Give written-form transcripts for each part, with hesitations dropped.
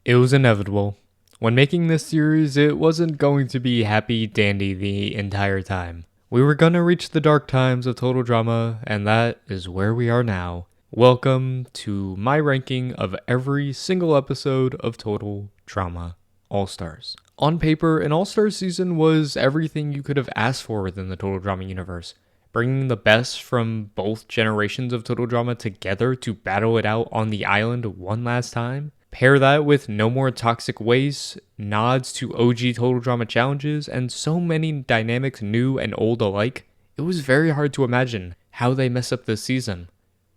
It was inevitable. When making this series, it wasn't going to be happy dandy the entire time. We were gonna reach the dark times of total drama, and that is where we are now. Welcome to my ranking of every single episode of Total Drama All-Stars. On paper, an All-Stars season was everything you could have asked for within the Total Drama universe, bringing the best from both generations of Total Drama together to battle it out on the island one last time. Pair that with no more toxic waste, nods to OG Total Drama challenges, and so many dynamics new and old alike, it was very hard to imagine how they mess up this season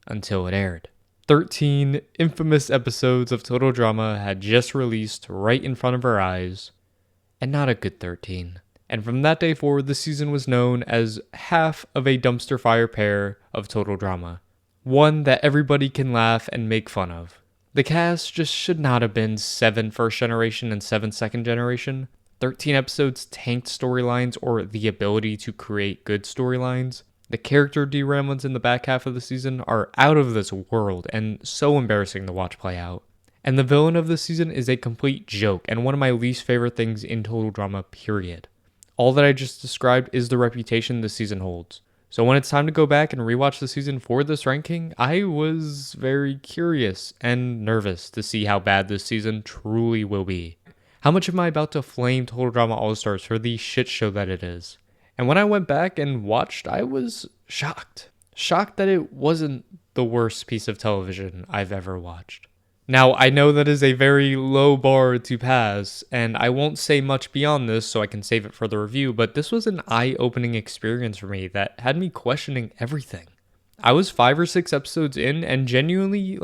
until it aired. 13 infamous episodes of Total Drama had just released right in front of our eyes, and not a good 13. And from that day forward, the season was known as half of a dumpster fire pair of Total Drama. One that everybody can laugh and make fun of. The cast just should not have been 7 first generation and 7 second generation. 13 episodes tanked storylines or the ability to create good storylines. The character derailments in the back half of the season are out of this world and so embarrassing to watch play out. And the villain of this season is a complete joke and one of my least favorite things in Total Drama, period. All that I just described is the reputation this season holds. So when it's time to go back and rewatch the season for this ranking, I was very curious and nervous to see how bad this season truly will be. How much am I about to flame Total Drama All-Stars for the shit show that it is? And when I went back and watched, I was shocked. Shocked that it wasn't the worst piece of television I've ever watched. Now, I know that is a very low bar to pass, and I won't say much beyond this so I can save it for the review, but this was an eye-opening experience for me that had me questioning everything. I was 5 or 6 episodes in and genuinely,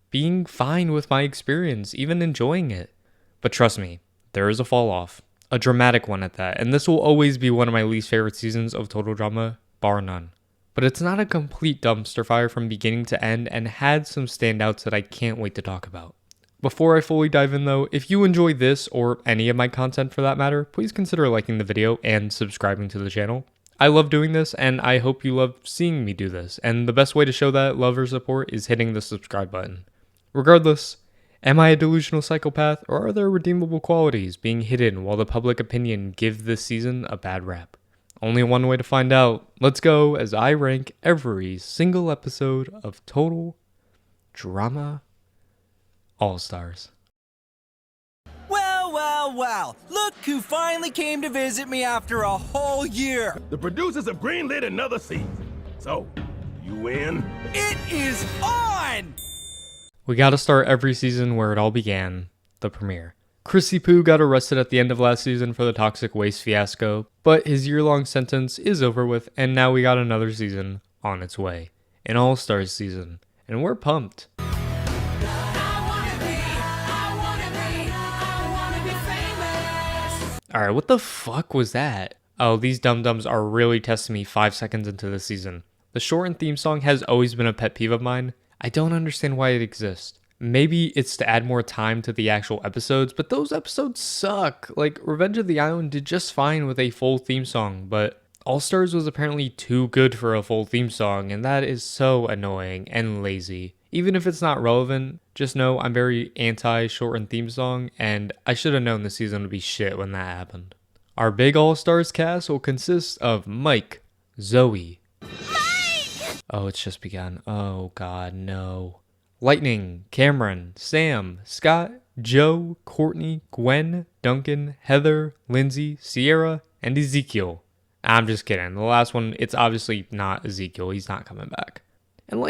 being fine with my experience, even enjoying it. But trust me, there is a fall-off. A dramatic one at that, and this will always be one of my least favorite seasons of Total Drama, bar none. But it's not a complete dumpster fire from beginning to end and had some standouts that I can't wait to talk about. Before I fully dive in though, if you enjoy this or any of my content for that matter, please consider liking the video and subscribing to the channel. I love doing this and I hope you love seeing me do this, and the best way to show that love or support is hitting the subscribe button. Regardless, am I a delusional psychopath or are there redeemable qualities being hidden while the public opinion give this season a bad rap? Only one way to find out. Let's go as I rank every single episode of Total Drama All-Stars. Well, look who finally came to visit me after a whole year. The producers have greenlit another season. So, you in? It is on! We gotta start every season where it all began, the premiere. Chrissy Poo got arrested at the end of last season for the toxic waste fiasco, but his year-long sentence is over with, and now we got another season on its way. An All-Stars season, and we're pumped. Alright, what the fuck was that? Oh, these dum-dums are really testing me 5 seconds into the season. The shortened theme song has always been a pet peeve of mine. I don't understand why it exists. Maybe it's to add more time to the actual episodes, but those episodes suck. Revenge of the Island did just fine with a full theme song, but All-Stars was apparently too good for a full theme song, and that is so annoying and lazy. Even if it's not relevant, just know I'm very anti-shortened theme song, and I should have known the season would be shit when that happened. Our big All-Stars cast will consist of Mike, Zoe. Mike! Oh, it's just begun. Oh god, no. Lightning, Cameron, Sam, Scott, Joe, Courtney, Gwen, Duncan, Heather, Lindsay, Sierra, and Ezekiel. I'm just kidding. The last one, it's obviously not Ezekiel. He's not coming back. And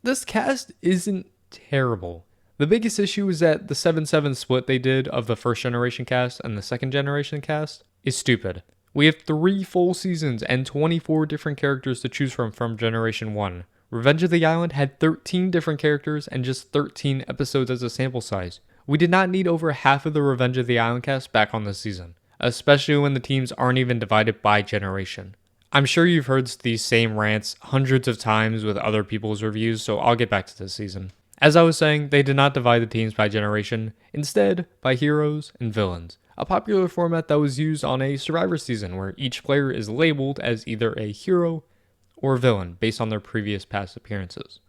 this cast isn't terrible. The biggest issue is that the 7-7 split they did of the first generation cast and the second generation cast is stupid. We have 3 full seasons and 24 different characters to choose from Generation 1. Revenge of the Island had 13 different characters and just 13 episodes as a sample size. We did not need over half of the Revenge of the Island cast back on this season, especially when the teams aren't even divided by generation. I'm sure you've heard these same rants hundreds of times with other people's reviews, so I'll get back to this season. As I was saying, they did not divide the teams by generation, instead by heroes and villains, a popular format that was used on a Survivor season where each player is labeled as either a hero or villain based on their previous past appearances.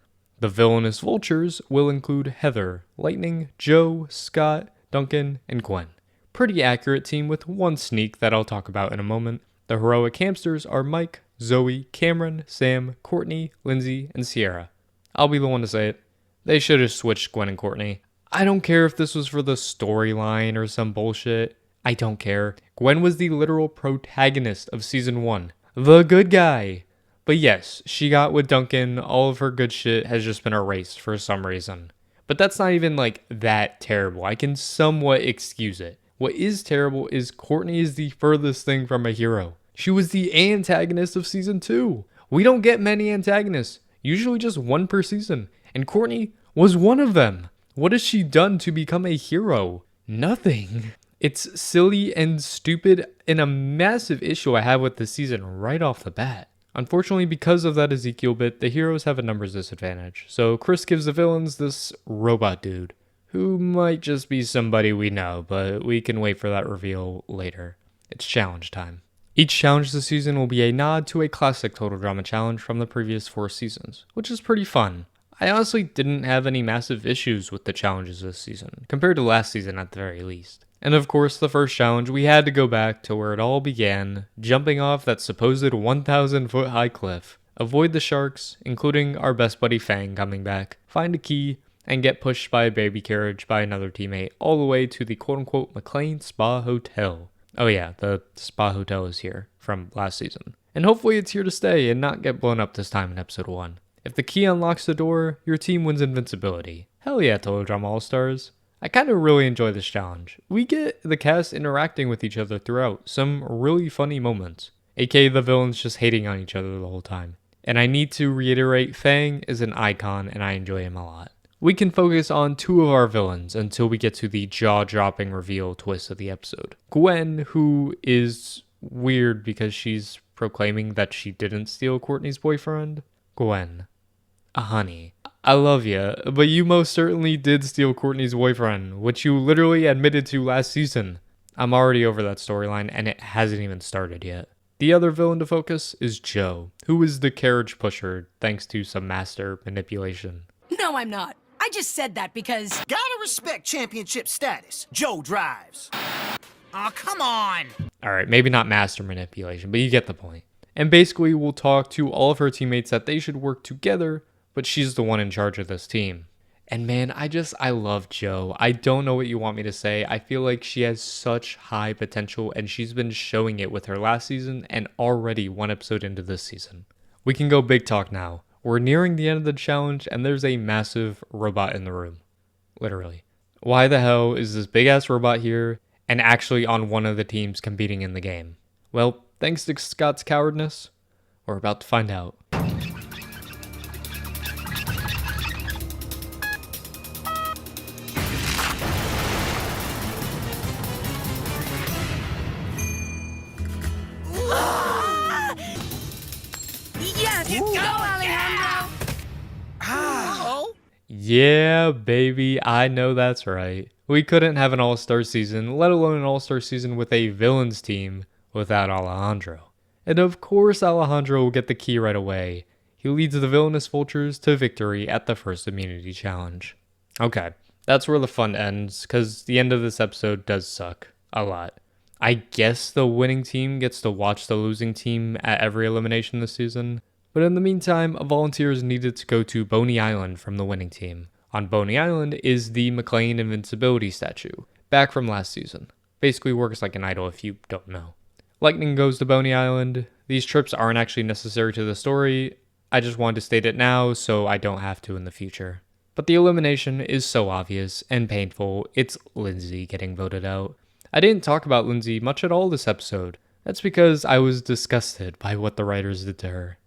The villainous vultures will include Heather, Lightning, Joe, Scott, Duncan, and Gwen. Pretty accurate team with one sneak that I'll talk about in a moment. The heroic hamsters are Mike, Zoe, Cameron, Sam, Courtney, Lindsay, and Sierra. I'll be the one to say it. They should have switched Gwen and Courtney. I don't care if this was for the storyline or some bullshit. I don't care. Gwen was the literal protagonist of season 1. The good guy. But yes, she got with Duncan. All of her good shit has just been erased for some reason. But that's not even like that terrible. I can somewhat excuse it. What is terrible is Courtney is the furthest thing from a hero. She was the antagonist of season 2. We don't get many antagonists, usually just one per season. And Courtney was one of them. What has she done to become a hero? Nothing. It's silly and stupid and a massive issue I have with the season right off the bat. Unfortunately, because of that Ezekiel bit, the heroes have a numbers disadvantage. So Chris gives the villains this robot dude, who might just be somebody we know, but we can wait for that reveal later. It's challenge time. Each challenge this season will be a nod to a classic Total Drama challenge from the previous 4 seasons, which is pretty fun. I honestly didn't have any massive issues with the challenges this season, compared to last season at the very least. And of course, the first challenge, we had to go back to where it all began, jumping off that supposed 1,000 foot high cliff, avoid the sharks, including our best buddy Fang coming back, find a key, and get pushed by a baby carriage by another teammate all the way to the quote-unquote McLean Spa Hotel. Oh yeah, the Spa Hotel is here from last season. And hopefully it's here to stay and not get blown up this time in episode 1. If the key unlocks the door, your team wins invincibility. Hell yeah, Total Drama All-Stars. I kind of really enjoy this challenge. We get the cast interacting with each other throughout, some really funny moments. aka the villains just hating on each other the whole time. And I need to reiterate, Fang is an icon and I enjoy him a lot. We can focus on 2 of our villains until we get to the jaw-dropping reveal twist of the episode. Gwen, who is weird because she's proclaiming that she didn't steal Courtney's boyfriend. Gwen. Honey, I love you, but you most certainly did steal Courtney's boyfriend, which you literally admitted to last season. I'm already over that storyline, and it hasn't even started yet. The other villain to focus is Joe, who is the carriage pusher thanks to some master manipulation. No, I'm not. I just said that because... Gotta respect championship status. Joe drives. Aw, come on. Alright, maybe not master manipulation, but you get the point. And basically, we'll talk to all of her teammates that they should work together, but she's the one in charge of this team. And man, I love Joe. I don't know what you want me to say. I feel like she has such high potential and she's been showing it with her last season and already 1 episode into this season. We can go big talk now. We're nearing the end of the challenge and there's a massive robot in the room. Literally. Why the hell is this big ass robot here and actually on one of the teams competing in the game? Well, thanks to Scott's cowardness, we're about to find out. Yes! Go, Alejandro! Yeah, baby, I know that's right. We couldn't have an all-star season, let alone an all-star season with a villains team without Alejandro. And of course Alejandro will get the key right away. He leads the villainous vultures to victory at the first immunity challenge. Okay, that's where the fun ends, because the end of this episode does suck. A lot. I guess the winning team gets to watch the losing team at every elimination this season. But in the meantime, a volunteer is needed to go to Boney Island from the winning team. On Boney Island is the McLean Invincibility statue, back from last season. Basically works like an idol if you don't know. Lightning goes to Boney Island. These trips aren't actually necessary to the story. I just wanted to state it now so I don't have to in the future. But the elimination is so obvious and painful, it's Lindsay getting voted out. I didn't talk about Lindsay much at all this episode. That's because I was disgusted by what the writers did to her.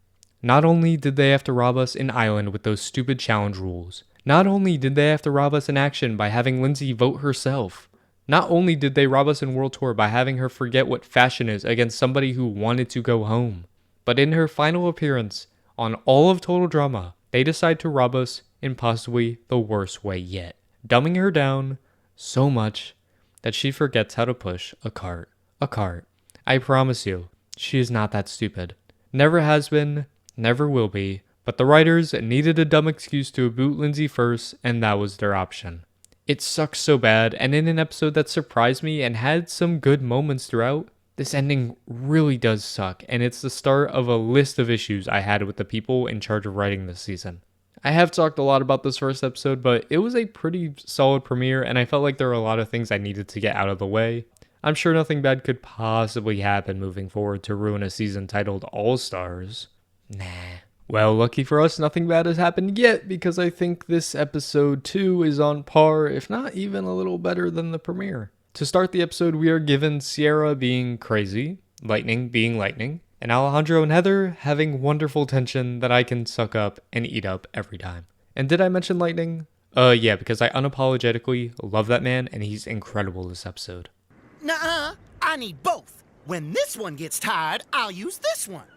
Not only did they have to rob us in Island with those stupid challenge rules, not only did they have to rob us in action by having Lindsay vote herself, not only did they rob us in World Tour by having her forget what fashion is against somebody who wanted to go home, but in her final appearance on all of Total Drama, they decide to rob us in possibly the worst way yet, dumbing her down so much that she forgets how to push a cart. A cart. I promise you, she is not that stupid. Never has been, never will be, but the writers needed a dumb excuse to boot Lindsay first, and that was their option. It sucks so bad, and in an episode that surprised me and had some good moments throughout, this ending really does suck, and it's the start of a list of issues I had with the people in charge of writing this season. I have talked a lot about this first episode, but it was a pretty solid premiere, and I felt like there were a lot of things I needed to get out of the way. I'm sure nothing bad could possibly happen moving forward to ruin a season titled All Stars. Nah. Well, lucky for us, nothing bad has happened yet, because I think this episode 2 is on par, if not even a little better than the premiere. To start the episode, we are given Sierra being crazy, Lightning being lightning, and Alejandro and Heather having wonderful tension that I can suck up and eat up every time. And did I mention Lightning? Yeah, because I unapologetically love that man, and he's incredible this episode. Nuh-uh, I need both. When this one gets tired, I'll use this one.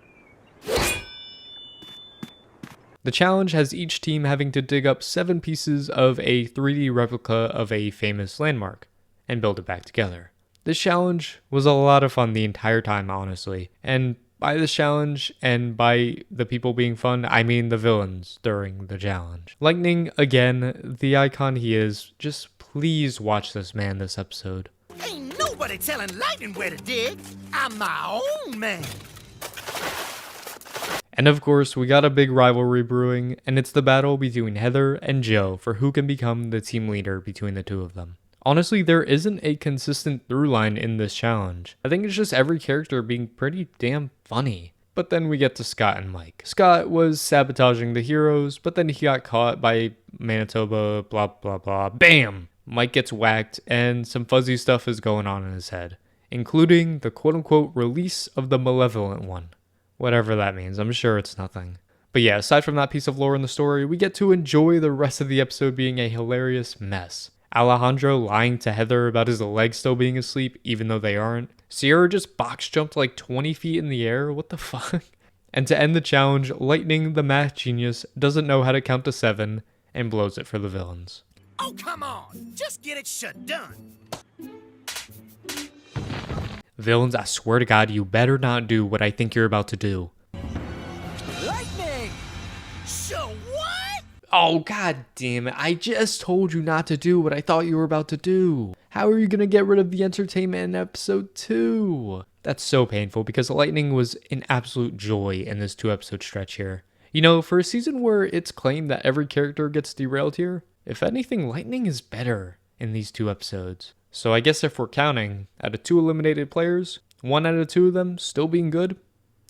The challenge has each team having to dig up 7 pieces of a 3D replica of a famous landmark and build it back together. This challenge was a lot of fun the entire time, honestly. And by this challenge and by the people being fun, I mean the villains during the challenge. Lightning, again, the icon he is. Just please watch this man this episode. Ain't nobody telling Lightning where to dig. I'm my own man. And of course, we got a big rivalry brewing, and it's the battle between Heather and Joe for who can become the team leader between the two of them. Honestly, there isn't a consistent through line in this challenge. I think it's just every character being pretty damn funny. But then we get to Scott and Mike. Scott was sabotaging the heroes, but then he got caught by Manitoba, blah blah blah, bam! Mike gets whacked, and some fuzzy stuff is going on in his head, including the quote-unquote release of the malevolent one. Whatever that means, I'm sure it's nothing. But yeah, aside from that piece of lore in the story, we get to enjoy the rest of the episode being a hilarious mess. Alejandro lying to Heather about his legs still being asleep, even though they aren't. Sierra just box jumped like 20 feet in the air, what the fuck? And to end the challenge, Lightning, the math genius, doesn't know how to count to 7 and blows it for the villains. Oh, come on. Just get it shut done. Villains, I swear to God, you better not do what I think you're about to do. Lightning! So what? Oh, God damn it. I just told you not to do what I thought you were about to do. How are you going to get rid of the entertainment in episode 2? That's so painful because Lightning was an absolute joy in this 2-episode stretch here. You know, for a season where it's claimed that every character gets derailed here, if anything, Lightning is better in these 2 episodes. So I guess if we're counting, out of 2 eliminated players, 1 out of 2 of them still being good,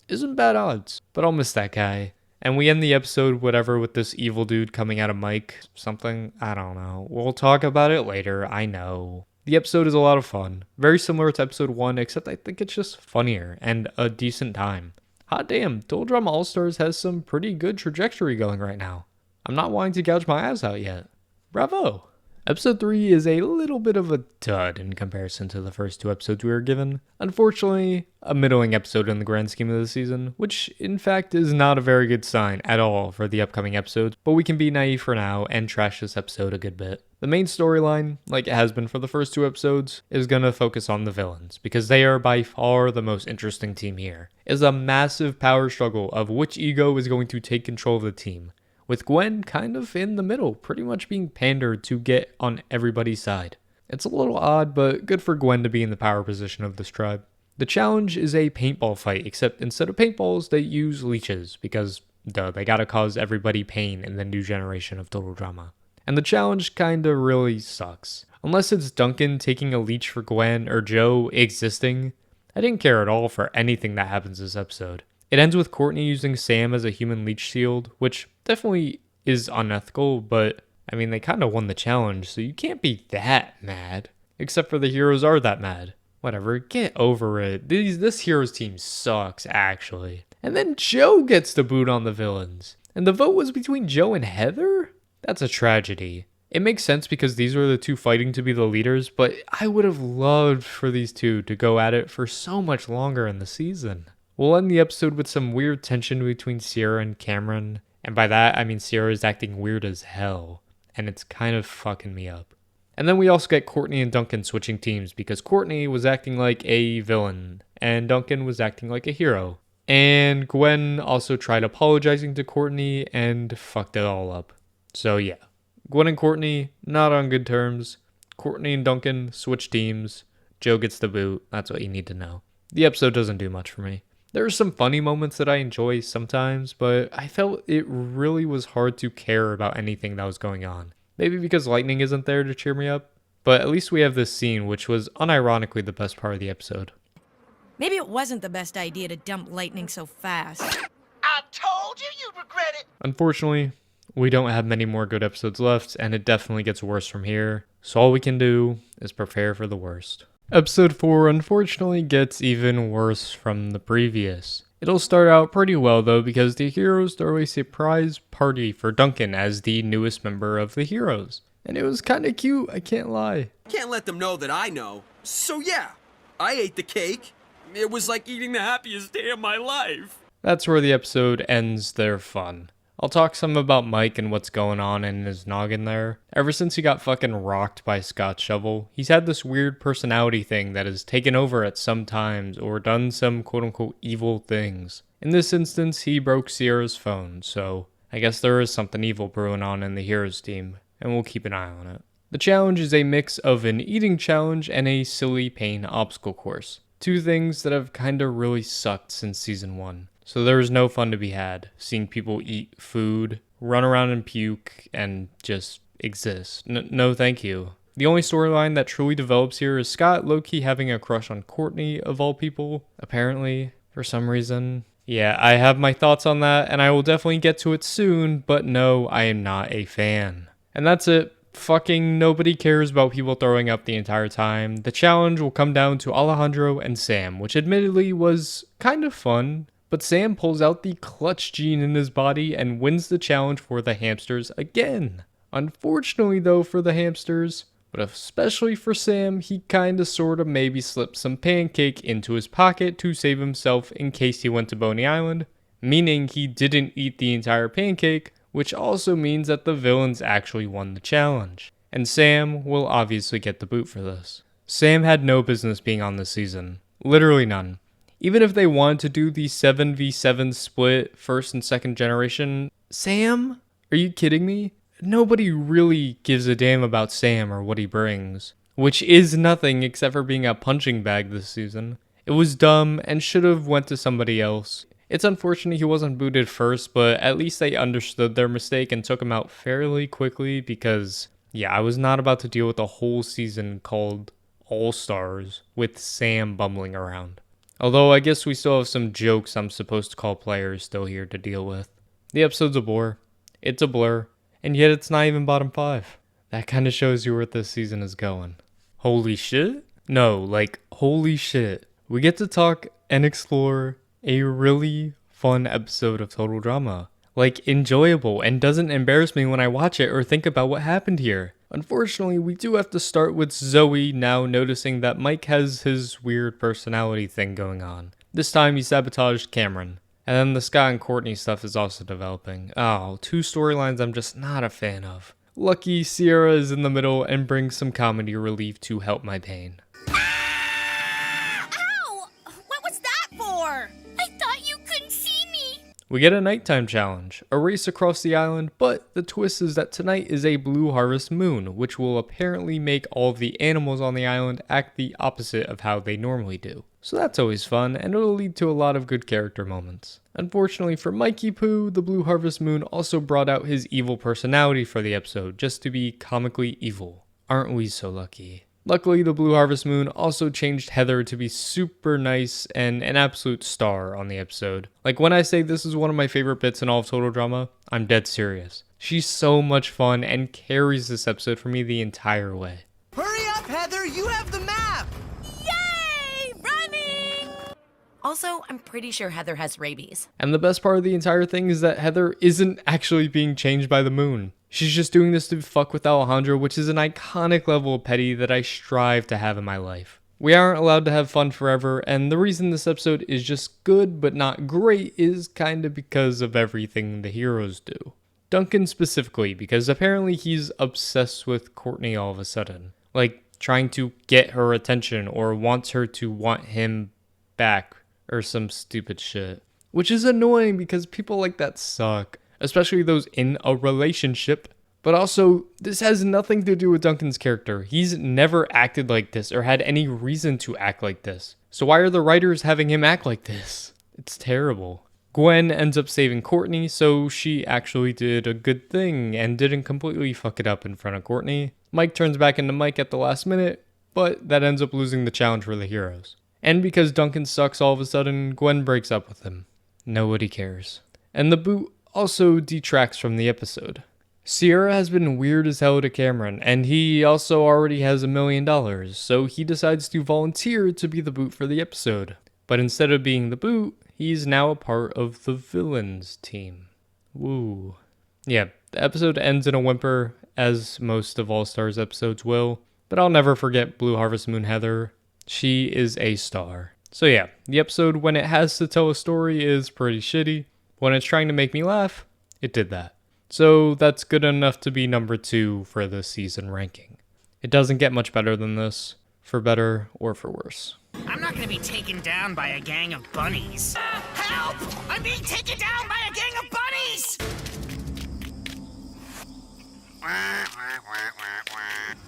isn't bad odds. But I'll miss that guy. And we end the episode, whatever, with this evil dude coming out of Mike. Something, I don't know. We'll talk about it later, I know. The episode is a lot of fun. Very similar to episode 1, except I think it's just funnier and a decent time. Hot damn, Total Drama All-Stars has some pretty good trajectory going right now. I'm not wanting to gouge my eyes out yet. Bravo! Episode 3 is a little bit of a dud in comparison to the first 2 episodes we were given. Unfortunately, a middling episode in the grand scheme of the season, which in fact is not a very good sign at all for the upcoming episodes, but we can be naive for now and trash this episode a good bit. The main storyline, like it has been for the first 2 episodes, is going to focus on the villains, because they are by far the most interesting team here. It's a massive power struggle of which ego is going to take control of the team, with Gwen kind of in the middle, pretty much being pandered to get on everybody's side. It's a little odd, but good for Gwen to be in the power position of this tribe. The challenge is a paintball fight, except instead of paintballs, they use leeches, because duh, they gotta cause everybody pain in the new generation of Total Drama. And the challenge kinda really sucks. Unless it's Duncan taking a leech for Gwen or Joe existing, I didn't care at all for anything that happens this episode. It ends with Courtney using Sam as a human leech shield, which definitely is unethical, but I mean, they kind of won the challenge, so you can't be that mad. Except for the heroes are that mad. Whatever, get over it. This heroes team sucks, actually. And then Joe gets the boot on the villains. And the vote was between Joe and Heather? That's a tragedy. It makes sense because these were the 2 fighting to be the leaders, but I would have loved for these 2 to go at it for so much longer in the season. We'll end the episode with some weird tension between Sierra and Cameron. And by that, I mean Sierra is acting weird as hell. And it's kind of fucking me up. And then we also get Courtney and Duncan switching teams because Courtney was acting like a villain and Duncan was acting like a hero. And Gwen also tried apologizing to Courtney and fucked it all up. So yeah, Gwen and Courtney, not on good terms. Courtney and Duncan switch teams. Joe gets the boot. That's what you need to know. The episode doesn't do much for me. There are some funny moments that I enjoy sometimes, but I felt it really was hard to care about anything that was going on. Maybe because Lightning isn't there to cheer me up, but at least we have this scene, which was unironically the best part of the episode. Maybe it wasn't the best idea to dump Lightning so fast. I told you you'd regret it. Unfortunately, we don't have many more good episodes left, and it definitely gets worse from here, so all we can do is prepare for the worst. Episode 4 unfortunately gets even worse from the previous. It'll start out pretty well though, because the heroes throw a surprise party for Duncan as the newest member of the heroes. And it was kinda cute, I can't lie. Can't let them know that I know. So yeah, I ate the cake. It was like eating the happiest day of my life. That's where the episode ends their fun. I'll talk some about Mike and what's going on in his noggin there. Ever since he got fucking rocked by Scott Shovel, he's had this weird personality thing that has taken over at some times or done some quote-unquote evil things. In this instance, he broke Sierra's phone, so I guess there is something evil brewing on in the Heroes team, and we'll keep an eye on it. The challenge is a mix of an eating challenge and a silly pain obstacle course. Two things that have kinda really sucked since season 1. So there is no fun to be had, seeing people eat food, run around and puke, and just exist. No thank you. The only storyline that truly develops here is Scott low-key having a crush on Courtney, of all people, apparently, for some reason. Yeah, I have my thoughts on that, and I will definitely get to it soon, but no, I am not a fan. And that's it. Fucking nobody cares about people throwing up the entire time. The challenge will come down to Alejandro and Sam, which admittedly was kind of fun. But Sam pulls out the clutch gene in his body and wins the challenge for the hamsters again. Unfortunately though for the hamsters, but especially for Sam, he kinda sorta maybe slipped some pancake into his pocket to save himself in case he went to Boney Island, meaning he didn't eat the entire pancake, which also means that the villains actually won the challenge. And Sam will obviously get the boot for this. Sam had no business being on this season. Literally none. Even if they wanted to do the 7v7 split, first and second generation, Sam? Are you kidding me? Nobody really gives a damn about Sam or what he brings, which is nothing except for being a punching bag this season. It was dumb and should have went to somebody else. It's unfortunate he wasn't booted first, but at least they understood their mistake and took him out fairly quickly because, yeah, I was not about to deal with a whole season called All Stars with Sam bumbling around. Although I guess we still have some jokes I'm supposed to call players still here to deal with. The episode's a bore. It's a blur. And yet it's not even bottom 5. That kind of shows you where this season is going. Holy shit? No, like, holy shit. We get to talk and explore a really fun episode of Total Drama. Like, enjoyable and doesn't embarrass me when I watch it or think about what happened here. Unfortunately, we do have to start with Zoe now noticing that Mike has his weird personality thing going on. This time he sabotaged Cameron. And then the Scott and Courtney stuff is also developing. Oh, two storylines I'm just not a fan of. Lucky Sierra is in the middle and brings some comedy relief to help my pain. Ow! What was that for? I thought you couldn't see me. We get a nighttime challenge, a race across the island, but the twist is that tonight is a blue harvest moon, which will apparently make all of the animals on the island act the opposite of how they normally do. So that's always fun, and it'll lead to a lot of good character moments. Unfortunately for Mikey Poo, the blue harvest moon also brought out his evil personality for the episode, just to be comically evil. Aren't we so lucky? Luckily, the blue harvest moon also changed Heather to be super nice and an absolute star on the episode. Like, when I say this is one of my favorite bits in all of Total Drama, I'm dead serious. She's so much fun and carries this episode for me the entire way. Hurry up, Heather! You have the map! Yay! Running! Also, I'm pretty sure Heather has rabies. And the best part of the entire thing is that Heather isn't actually being changed by the moon. She's just doing this to fuck with Alejandro, which is an iconic level of petty that I strive to have in my life. We aren't allowed to have fun forever, and the reason this episode is just good but not great is kinda because of everything the heroes do. Duncan specifically, because apparently he's obsessed with Courtney all of a sudden. Like, trying to get her attention or wants her to want him back or some stupid shit. Which is annoying because people like that suck. Especially those in a relationship. But also, this has nothing to do with Duncan's character. He's never acted like this or had any reason to act like this. So why are the writers having him act like this? It's terrible. Gwen ends up saving Courtney, so she actually did a good thing and didn't completely fuck it up in front of Courtney. Mike turns back into Mike at the last minute, but that ends up losing the challenge for the heroes. And because Duncan sucks all of a sudden, Gwen breaks up with him. Nobody cares. And the boot also detracts from the episode. Sierra has been weird as hell to Cameron, and he also already has $1 million, so he decides to volunteer to be the boot for the episode. But instead of being the boot, he's now a part of the villains team. Woo. Yeah, the episode ends in a whimper, as most of All Stars episodes will, but I'll never forget Blue Harvest Moon Heather. She is a star. So yeah, the episode when it has to tell a story is pretty shitty. When it's trying to make me laugh, it did that. So that's good enough to be number 2 for the season ranking. It doesn't get much better than this, for better or for worse. I'm not gonna be taken down by a gang of bunnies. Help! I'm being taken down by a gang of bunnies!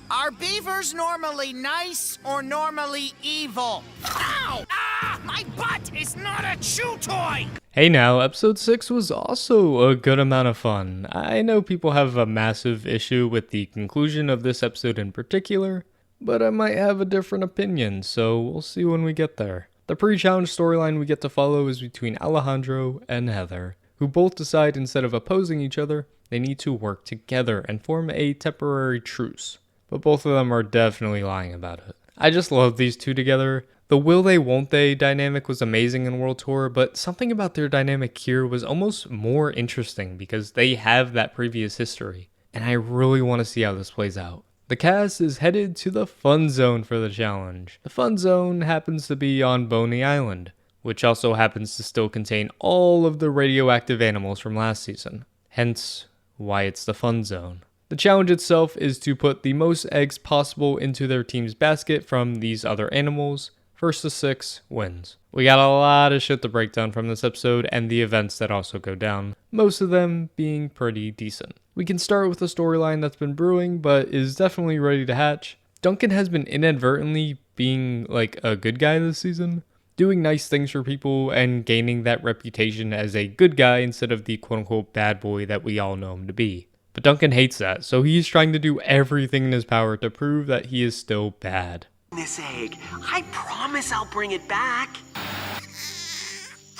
Are beavers normally nice or normally evil? Ow! Ah! My butt is not a chew toy! Hey now, episode 6 was also a good amount of fun. I know people have a massive issue with the conclusion of this episode in particular, but I might have a different opinion, so we'll see when we get there. The pre-challenge storyline we get to follow is between Alejandro and Heather, who both decide instead of opposing each other, they need to work together and form a temporary truce. But both of them are definitely lying about it. I just love these two together. The will they won't they dynamic was amazing in World Tour, but something about their dynamic here was almost more interesting because they have that previous history, and I really want to see how this plays out. The cast is headed to the Fun Zone for the challenge. The Fun Zone happens to be on Boney Island, which also happens to still contain all of the radioactive animals from last season. Hence, why it's the Fun Zone. The challenge itself is to put the most eggs possible into their team's basket from these other animals. First to 6 wins. We got a lot of shit to break down from this episode and the events that also go down, most of them being pretty decent. We can start with a storyline that's been brewing but is definitely ready to hatch. Duncan has been inadvertently being like a good guy this season, doing nice things for people and gaining that reputation as a good guy instead of the quote-unquote bad boy that we all know him to be. But Duncan hates that, so he's trying to do everything in his power to prove that he is still bad. This egg. I promise I'll bring it back.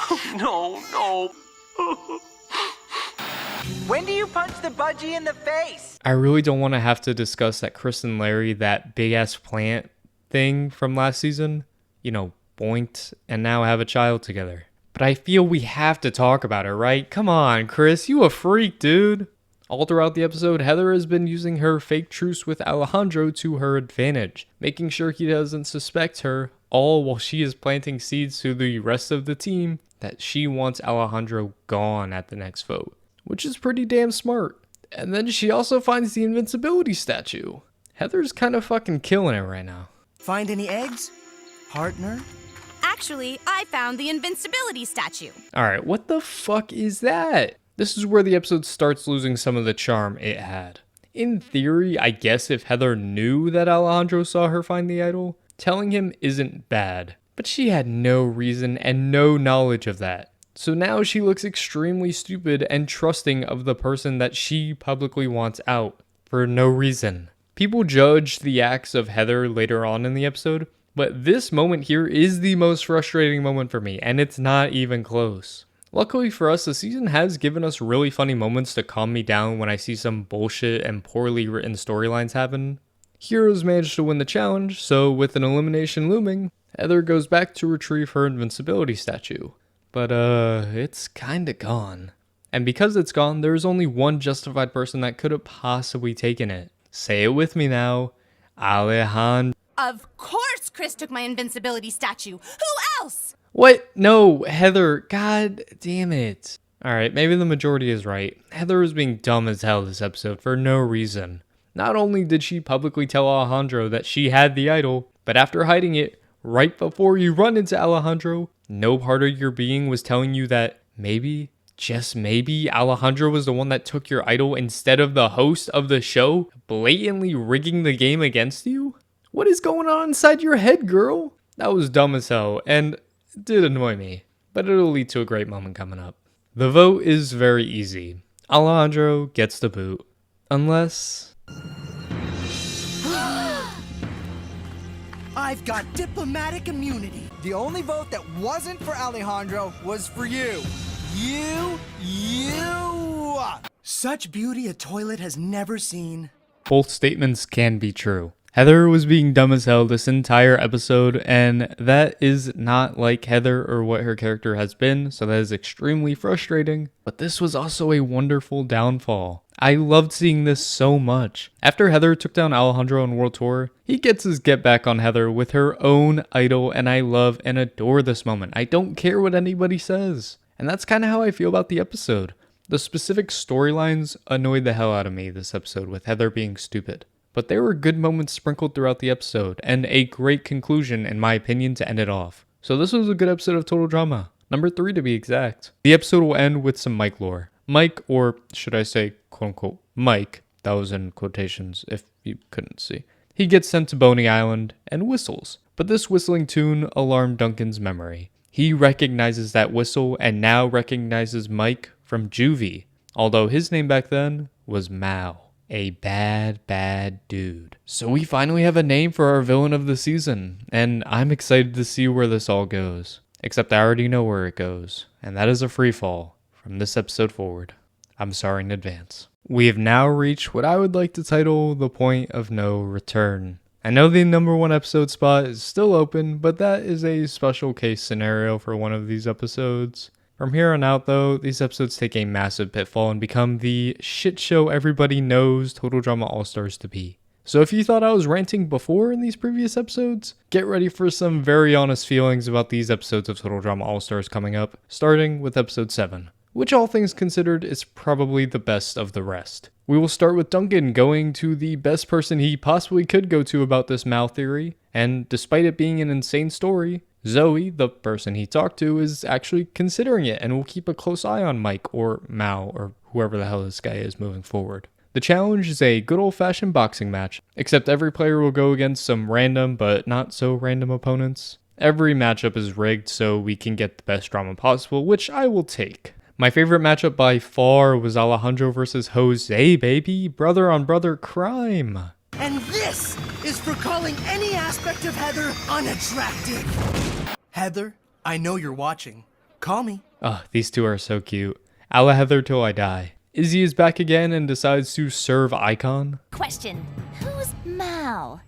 Oh, no. When do you punch the budgie in the face? I really don't want to have to discuss that Chris and Larry, that big-ass plant thing from last season, boinked, and now have a child together. But I feel we have to talk about it, right? Come on, Chris, you a freak, dude. All throughout the episode, Heather has been using her fake truce with Alejandro to her advantage, making sure he doesn't suspect her, all while she is planting seeds to the rest of the team that she wants Alejandro gone at the next vote, which is pretty damn smart. And then she also finds the invincibility statue. Heather's kind of fucking killing it right now. Find any eggs, partner? Actually, I found the invincibility statue. Alright, what the fuck is that? This is where the episode starts losing some of the charm it had. In theory, I guess if Heather knew that Alejandro saw her find the idol, telling him isn't bad. But she had no reason and no knowledge of that. So now she looks extremely stupid and trusting of the person that she publicly wants out, for no reason. People judge the acts of Heather later on in the episode, but this moment here is the most frustrating moment for me, and it's not even close. Luckily for us, the season has given us really funny moments to calm me down when I see some bullshit and poorly written storylines happen. Heroes managed to win the challenge, so with an elimination looming, Heather goes back to retrieve her invincibility statue. But it's kinda gone. And because it's gone, there's only one justified person that could have possibly taken it. Say it with me now. Alejandro. Of course Chris took my invincibility statue. Who else? What? No, Heather. God damn it. Alright, maybe the majority is right. Heather was being dumb as hell this episode for no reason. Not only did she publicly tell Alejandro that she had the idol, but after hiding it right before you run into Alejandro, no part of your being was telling you that maybe, just maybe Alejandro was the one that took your idol instead of the host of the show, blatantly rigging the game against you? What is going on inside your head, girl? That was dumb as hell, and it did annoy me, but it'll lead to a great moment coming up. The vote is very easy. Alejandro gets the boot. Unless... I've got diplomatic immunity. The only vote that wasn't for Alejandro was for you. You. Such beauty a toilet has never seen. both statements can be true. Heather was being dumb as hell this entire episode, and that is not like Heather or what her character has been, so that is extremely frustrating. But this was also a wonderful downfall. I loved seeing this so much. After Heather took down Alejandro on World Tour, he gets his get back on Heather with her own idol, and I love and adore this moment. I don't care what anybody says. And that's kind of how I feel about the episode. The specific storylines annoyed the hell out of me this episode, with Heather being stupid. But there were good moments sprinkled throughout the episode, and a great conclusion, in my opinion, to end it off. So this was a good episode of Total Drama. Number 3 to be exact. The episode will end with some Mike lore. Mike, or should I say, quote-unquote, Mike, that was in quotations if you couldn't see. He gets sent to Boney Island and whistles. But this whistling tune alarmed Duncan's memory. He recognizes that whistle and now recognizes Mike from Juvie, although his name back then was Mao. A bad dude. So we finally have a name for our villain of the season, and I'm excited to see where this all goes. Except I already know where it goes, and that is a free fall from this episode forward. I'm sorry in advance. We have now reached what I would like to title the point of no return. I know the number 1 episode spot is still open, but that is a special case scenario for one of these episodes. From here on out, though, these episodes take a massive pitfall and become the shit show everybody knows Total Drama All-Stars to be. So if you thought I was ranting before in these previous episodes, get ready for some very honest feelings about these episodes of Total Drama All-Stars coming up, starting with episode 7, which all things considered is probably the best of the rest. We will start with Duncan going to the best person he possibly could go to about this Mao theory, and despite it being an insane story, Zoe, the person he talked to, is actually considering it and will keep a close eye on Mike or Mao or whoever the hell this guy is moving forward. The challenge is a good old-fashioned boxing match, except every player will go against some random but not so random opponents. Every matchup is rigged so we can get the best drama possible, which I will take. My favorite matchup by far was Alejandro versus Jose, baby. Brother on brother crime. And this is for calling any aspect of Heather unattractive. Heather, I know you're watching. Call me. Ugh, these two are so cute. Ala Heather till I die. Izzy is back again and decides to serve Icon. Question: who's Mal?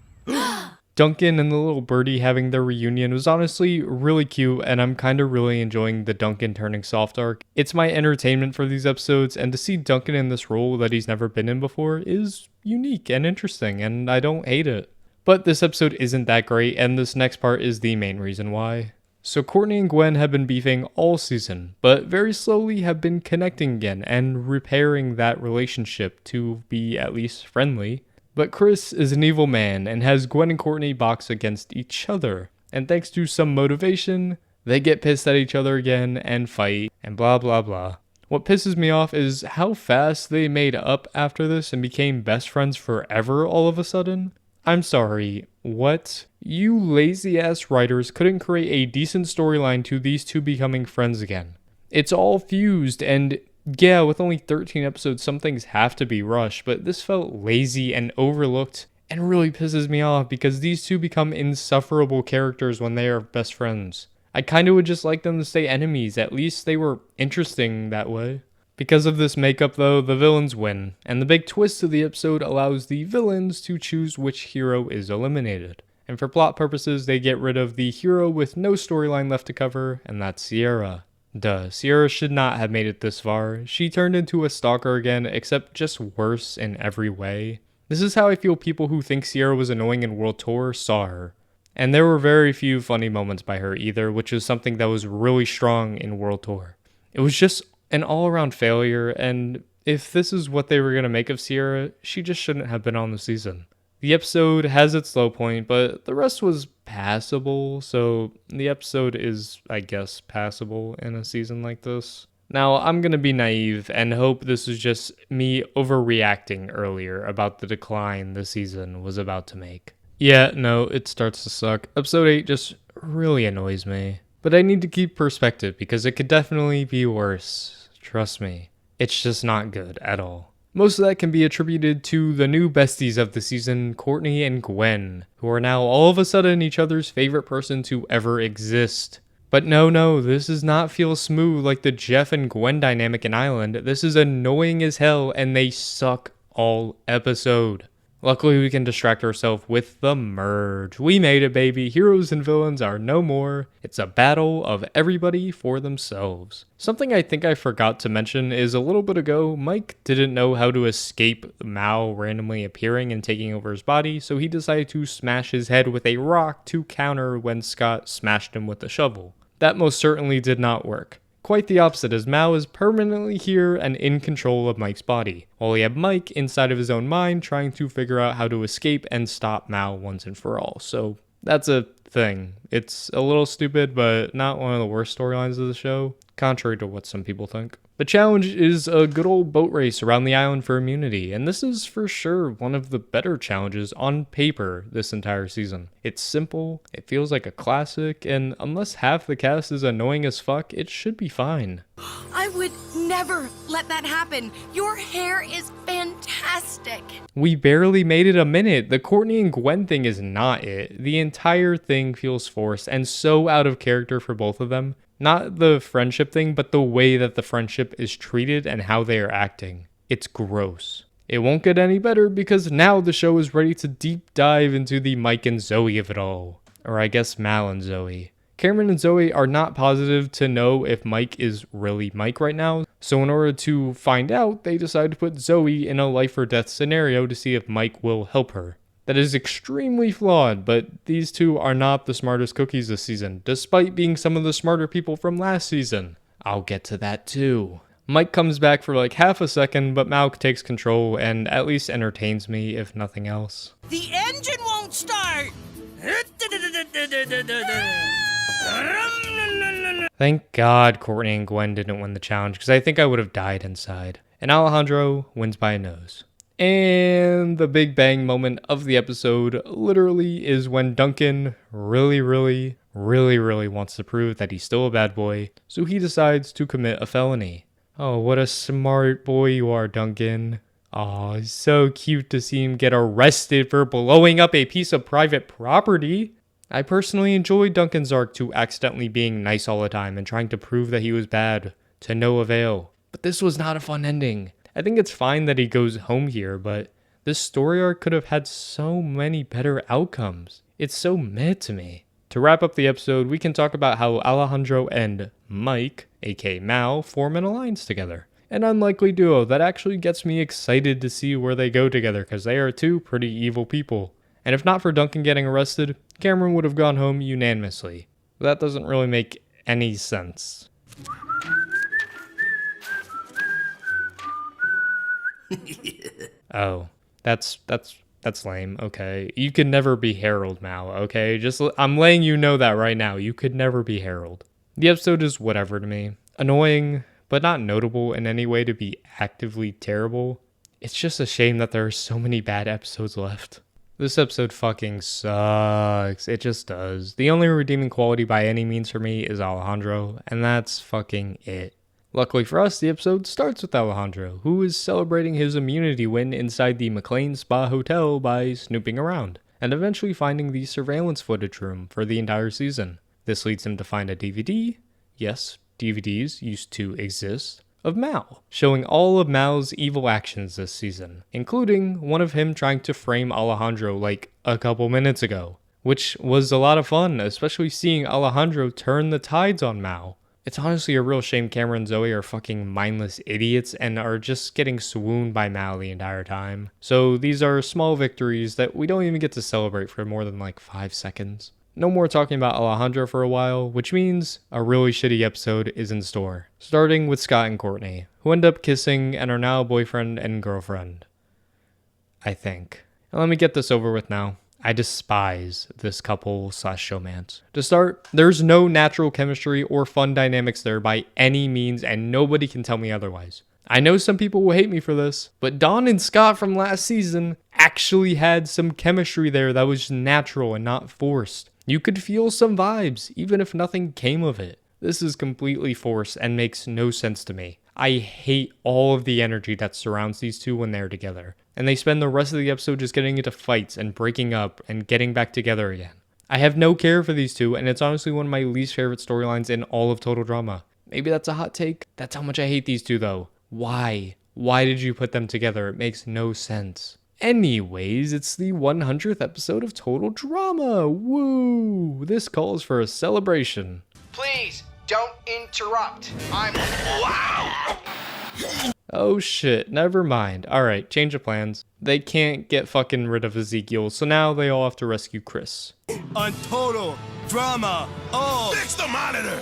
Duncan and the little birdie having their reunion was honestly really cute, and I'm kind of really enjoying the Duncan turning soft arc. It's my entertainment for these episodes, and to see Duncan in this role that he's never been in before is unique and interesting, and I don't hate it. But this episode isn't that great, and this next part is the main reason why. So Courtney and Gwen have been beefing all season, but very slowly have been connecting again and repairing that relationship to be at least friendly. But Chris is an evil man and has Gwen and Courtney box against each other. And thanks to some motivation, they get pissed at each other again and fight and blah blah blah. What pisses me off is how fast they made up after this and became best friends forever all of a sudden. I'm sorry, what? You lazy ass writers couldn't create a decent storyline to these two becoming friends again. It's all fused, and yeah, with only 13 episodes, some things have to be rushed, but this felt lazy and overlooked and really pisses me off because these two become insufferable characters when they are best friends. I kind of would just like them to stay enemies, at least they were interesting that way. Because of this makeup though, the villains win, and the big twist of the episode allows the villains to choose which hero is eliminated. And for plot purposes, they get rid of the hero with no storyline left to cover, and that's Sierra. Duh, Sierra should not have made it this far. She turned into a stalker again, except just worse in every way. This is how I feel people who think Sierra was annoying in World Tour saw her. And there were very few funny moments by her either, which is something that was really strong in World Tour. It was just an all-around failure, and if this is what they were going to make of Sierra, she just shouldn't have been on the season. The episode has its low point, but the rest was passable, so the episode is, I guess, passable in a season like this. Now, I'm gonna be naive and hope this was just me overreacting earlier about the decline the season was about to make. Yeah, no, it starts to suck. Episode 8 just really annoys me. But I need to keep perspective because it could definitely be worse. Trust me. It's just not good at all. Most of that can be attributed to the new besties of the season, Courtney and Gwen, who are now all of a sudden each other's favorite person to ever exist. But no, this does not feel smooth like the Jeff and Gwen dynamic in Island. This is annoying as hell and they suck all episode. Luckily, we can distract ourselves with the merge. We made it, baby. Heroes and villains are no more. It's a battle of everybody for themselves. Something I think I forgot to mention is a little bit ago, Mike didn't know how to escape Mao randomly appearing and taking over his body, so he decided to smash his head with a rock to counter when Scott smashed him with a shovel. That most certainly did not work. Quite the opposite, as Mao is permanently here and in control of Mike's body, while we have Mike inside of his own mind trying to figure out how to escape and stop Mao once and for all. So that's a thing. It's a little stupid, but not one of the worst storylines of the show, contrary to what some people think. The challenge is a good old boat race around the island for immunity, and this is for sure one of the better challenges on paper this entire season. It's simple, it feels like a classic, and unless half the cast is annoying as fuck, it should be fine. I would never let that happen. Your hair is fantastic. We barely made it a minute. The Courtney and Gwen thing is not it. The entire thing feels forced and so out of character for both of them. Not the friendship thing, but the way that the friendship is treated and how they are acting. It's gross. It won't get any better because now the show is ready to deep dive into the Mike and Zoe of it all. Or I guess Mal and Zoe. Cameron and Zoe are not positive to know if Mike is really Mike right now, so in order to find out, they decide to put Zoe in a life or death scenario to see if Mike will help her. That is extremely flawed, but these two are not the smartest cookies this season, despite being some of the smarter people from last season. I'll get to that too. Mike comes back for like half a second, but Malk takes control and at least entertains me, if nothing else. The engine won't start! Thank God Courtney and Gwen didn't win the challenge, because I think I would have died inside. And Alejandro wins by a nose. And the big bang moment of the episode literally is when Duncan really wants to prove that he's still a bad boy, so he decides to commit a felony. Oh, what a smart boy you are, Duncan. Aw, it's so cute to see him get arrested for blowing up a piece of private property. I personally enjoyed Duncan's arc to accidentally being nice all the time and trying to prove that he was bad, to no avail. But this was not a fun ending. I think it's fine that he goes home here, but this story arc could have had so many better outcomes. It's so meh to me. To wrap up the episode, we can talk about how Alejandro and Mike, aka Mal, form an alliance together. An unlikely duo that actually gets me excited to see where they go together because they are two pretty evil people. And if not for Duncan getting arrested, Cameron would have gone home unanimously. But that doesn't really make any sense. Oh, that's lame. Okay, you could never be Harold Mao. Okay, I'm letting you know that right now. You could never be Harold. The episode is whatever to me. Annoying, but not notable in any way to be actively terrible. It's just a shame that there are so many bad episodes left. This episode fucking sucks. It just does. The only redeeming quality by any means for me is Alejandro, and that's fucking it. Luckily for us, the episode starts with Alejandro, who is celebrating his immunity win inside the McLean Spa Hotel by snooping around, and eventually finding the surveillance footage room for the entire season. This leads him to find a DVD, yes, DVDs used to exist, of Mal, showing all of Mal's evil actions this season, including one of him trying to frame Alejandro like a couple minutes ago, which was a lot of fun, especially seeing Alejandro turn the tides on Mal. It's honestly a real shame Cameron and Zoe are fucking mindless idiots and are just getting swooned by Mal the entire time. So these are small victories that we don't even get to celebrate for more than like 5 seconds. No more talking about Alejandro for a while, which means a really shitty episode is in store. Starting with Scott and Courtney, who end up kissing and are now boyfriend and girlfriend. I think. And let me get this over with now. I despise this couple slash showmance. To start, there's no natural chemistry or fun dynamics there by any means, and nobody can tell me otherwise. I know some people will hate me for this, but Dawn and Scott from last season actually had some chemistry there that was natural and not forced. You could feel some vibes, even if nothing came of it. This is completely forced and makes no sense to me. I hate all of the energy that surrounds these two when they're together. And they spend the rest of the episode just getting into fights and breaking up and getting back together again. I have no care for these two, and it's honestly one of my least favorite storylines in all of Total Drama. Maybe that's a hot take. That's how much I hate these two though. Why? Why did you put them together? It makes no sense. Anyways, it's the 100th episode of Total Drama. Woo! This calls for a celebration. Please, don't interrupt. Wow! Oh shit, never mind. Alright, change of plans. They can't get fucking rid of Ezekiel, so now they all have to rescue Chris. On Total Drama. Oh, Fix the monitor!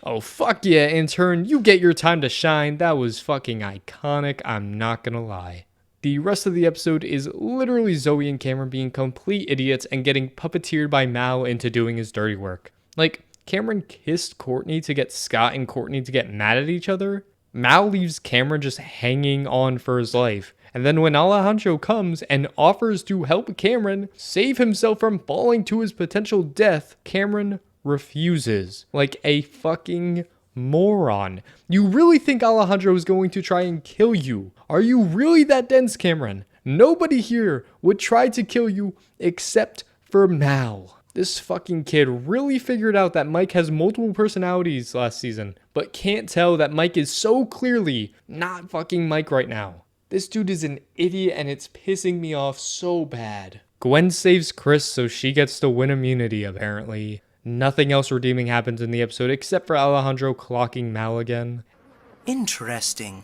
Oh fuck yeah, intern, you get your time to shine. That was fucking iconic, I'm not gonna lie. The rest of the episode is literally Zoe and Cameron being complete idiots and getting puppeteered by Mal into doing his dirty work. Like, Cameron kissed Courtney to get Scott and Courtney to get mad at each other. Mal leaves Cameron just hanging on for his life. And then when Alejandro comes and offers to help Cameron save himself from falling to his potential death, Cameron refuses. Like a fucking moron. You really think Alejandro is going to try and kill you? Are you really that dense, Cameron? Nobody here would try to kill you except for Mal. This fucking kid really figured out that Mike has multiple personalities last season, but can't tell that Mike is so clearly not fucking Mike right now. This dude is an idiot and it's pissing me off so bad. Gwen saves Chris so she gets to win immunity apparently. Nothing else redeeming happens in the episode except for Alejandro clocking Mal again. interesting.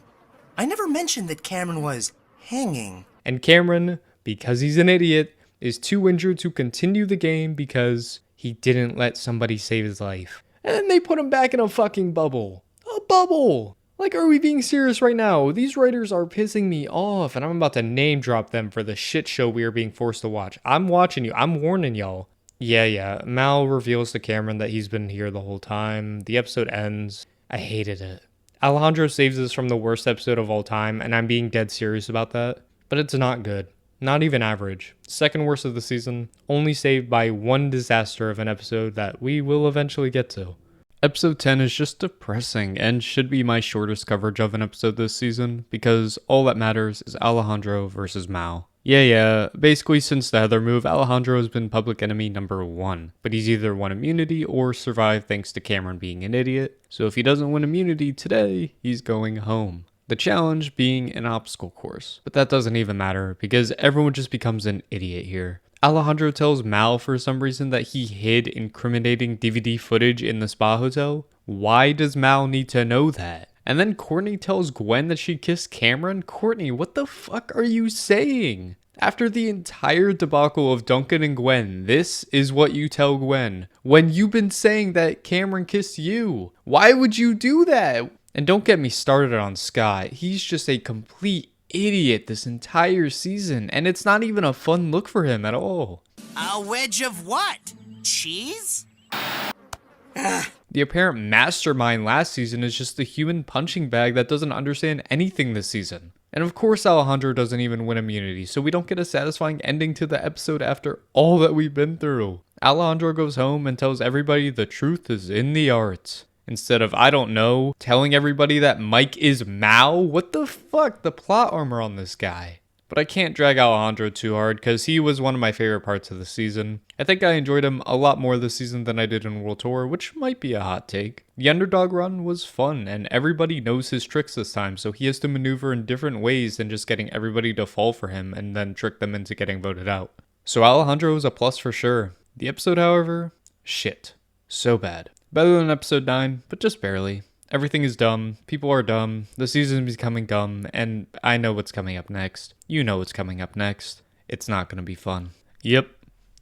I never mentioned that Cameron was hanging. And Cameron, because he's an idiot, is too injured to continue the game because he didn't let somebody save his life. And then they put him back in a fucking bubble. A bubble! Like, are we being serious right now? These writers are pissing me off, and I'm about to name drop them for the shit show we are being forced to watch. I'm watching you. I'm warning y'all. Yeah. Mal reveals to Cameron that he's been here the whole time. The episode ends. I hated it. Alejandro saves us from the worst episode of all time, and I'm being dead serious about that. But it's not good. Not even average. Second worst of the season, only saved by one disaster of an episode that we will eventually get to. Episode 10 is just depressing and should be my shortest coverage of an episode this season because all that matters is Alejandro versus Mal. Yeah, basically since the Heather move, Alejandro has been public enemy number 1, but he's either won immunity or survived thanks to Cameron being an idiot, so if he doesn't win immunity today, he's going home. The challenge being an obstacle course, but that doesn't even matter because everyone just becomes an idiot here. Alejandro tells Mal for some reason that he hid incriminating DVD footage in the spa hotel. Why does Mal need to know that? And then Courtney tells Gwen that she kissed Cameron? Courtney, what the fuck are you saying? After the entire debacle of Duncan and Gwen, this is what you tell Gwen when you've been saying that Cameron kissed you. Why would you do that? And don't get me started on Scott. He's just a complete idiot this entire season, and it's not even a fun look for him at all. A wedge of what? Cheese? The apparent mastermind last season is just a human punching bag that doesn't understand anything this season. And of course Alejandro doesn't even win immunity, so we don't get a satisfying ending to the episode after all that we've been through. Alejandro goes home and tells everybody the truth is in the arts. Instead of, I don't know, telling everybody that Mike is Mao? What the fuck? The plot armor on this guy. But I can't drag Alejandro too hard because he was one of my favorite parts of the season. I think I enjoyed him a lot more this season than I did in World Tour, which might be a hot take. The underdog run was fun and everybody knows his tricks this time, so he has to maneuver in different ways than just getting everybody to fall for him and then trick them into getting voted out. So Alejandro is a plus for sure. The episode, however, shit. So bad. Better than episode 9, but just barely. Everything is dumb, people are dumb, the season is becoming dumb, and I know what's coming up next. You know what's coming up next. It's not gonna be fun. Yep,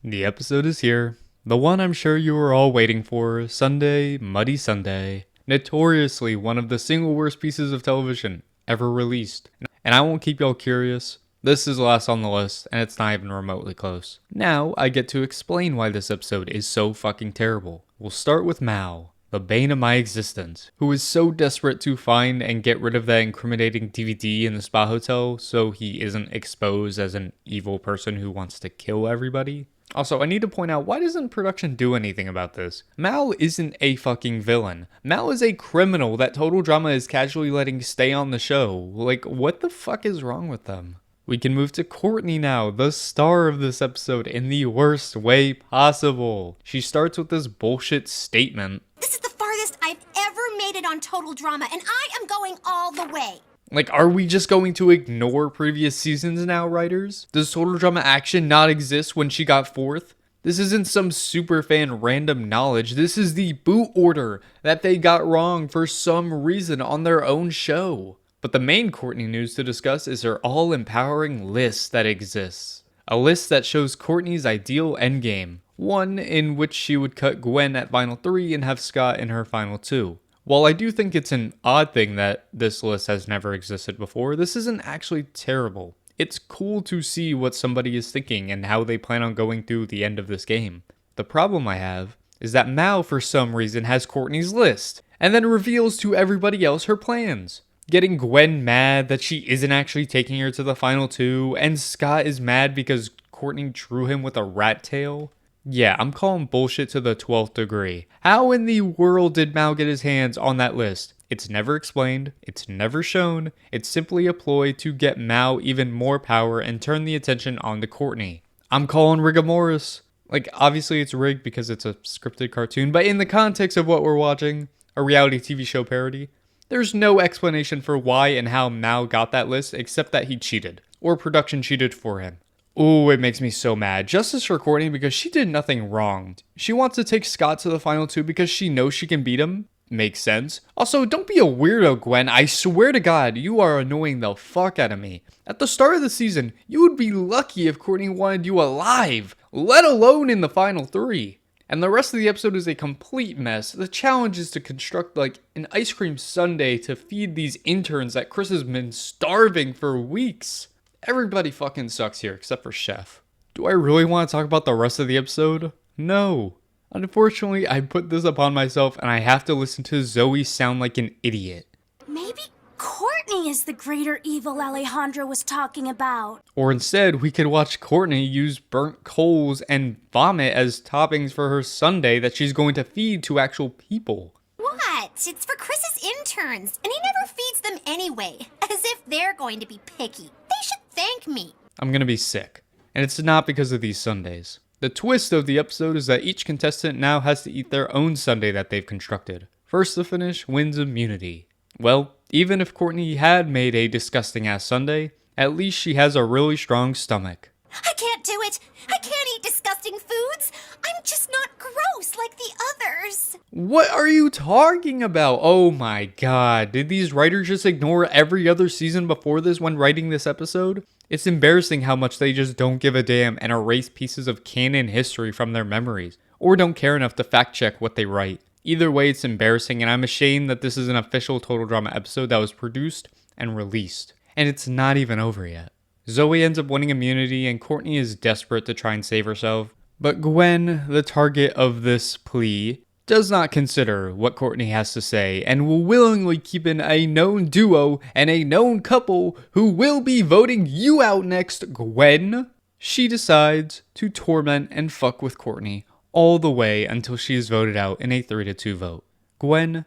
the episode is here. The one I'm sure you were all waiting for, Sunday, Muddy Sunday. Notoriously one of the single worst pieces of television ever released. And I won't keep y'all curious. This is last on the list, and it's not even remotely close. Now, I get to explain why this episode is so fucking terrible. We'll start with Mao, the bane of my existence, who is so desperate to find and get rid of that incriminating DVD in the spa hotel so he isn't exposed as an evil person who wants to kill everybody. Also, I need to point out, why doesn't production do anything about this? Mao isn't a fucking villain. Mao is a criminal that Total Drama is casually letting stay on the show. Like, what the fuck is wrong with them? We can move to Courtney now, the star of this episode, in the worst way possible. She starts with this bullshit statement. This is the farthest I've ever made it on Total Drama, and I am going all the way. Like, are we just going to ignore previous seasons now, writers? Does Total Drama Action not exist when she got 4th? This isn't some superfan random knowledge. This is the boot order that they got wrong for some reason on their own show. But the main Courtney news to discuss is her all-empowering list that exists. A list that shows Courtney's ideal endgame. One in which she would cut Gwen at final 3 and have Scott in her final 2. While I do think it's an odd thing that this list has never existed before, this isn't actually terrible. It's cool to see what somebody is thinking and how they plan on going through the end of this game. The problem I have is that Mao for some reason has Courtney's list, and then reveals to everybody else her plans. Getting Gwen mad that she isn't actually taking her to the final 2, and Scott is mad because Courtney drew him with a rat tail. Yeah, I'm calling bullshit to the 12th degree. How in the world did Mao get his hands on that list? It's never explained, it's never shown, it's simply a ploy to get Mao even more power and turn the attention onto Courtney. I'm calling rigomoris. Like, obviously it's rigged because it's a scripted cartoon, but in the context of what we're watching, a reality TV show parody, there's no explanation for why and how Mao got that list except that he cheated, or production cheated for him. Ooh, it makes me so mad. Justice for Courtney because she did nothing wrong. She wants to take Scott to the final 2 because she knows she can beat him. Makes sense. Also, don't be a weirdo, Gwen. I swear to God, you are annoying the fuck out of me. At the start of the season, you would be lucky if Courtney wanted you alive, let alone in the final 3. And the rest of the episode is a complete mess. The challenge is to construct like an ice cream sundae to feed these interns that Chris has been starving for weeks. Everybody fucking sucks here except for Chef. Do I really want to talk about the rest of the episode? No. Unfortunately, I put this upon myself and I have to listen to Zoe sound like an idiot. Maybe Courtney is the greater evil Alejandro was talking about. Or instead, we could watch Courtney use burnt coals and vomit as toppings for her sundae that she's going to feed to actual people. What? It's for Chris's interns, and he never feeds them anyway, as if they're going to be picky. They should thank me. I'm gonna be sick. And it's not because of these sundaes. The twist of the episode is that each contestant now has to eat their own sundae that they've constructed. First to finish wins immunity. Well, even if Courtney had made a disgusting ass sundae, at least she has a really strong stomach. I can't do it. I can't eat disgusting foods. I'm just not gross like the others. What are you talking about? Oh my god. Did these writers just ignore every other season before this when writing this episode? It's embarrassing how much they just don't give a damn and erase pieces of canon history from their memories, or don't care enough to fact check what they write. Either way, it's embarrassing, and I'm ashamed that this is an official Total Drama episode that was produced and released. And it's not even over yet. Zoe ends up winning immunity, and Courtney is desperate to try and save herself. But Gwen, the target of this plea, does not consider what Courtney has to say, and will willingly keep in a known duo and a known couple who will be voting you out next, Gwen. She decides to torment and fuck with Courtney all the way until she is voted out in a 3-2 vote. Gwen,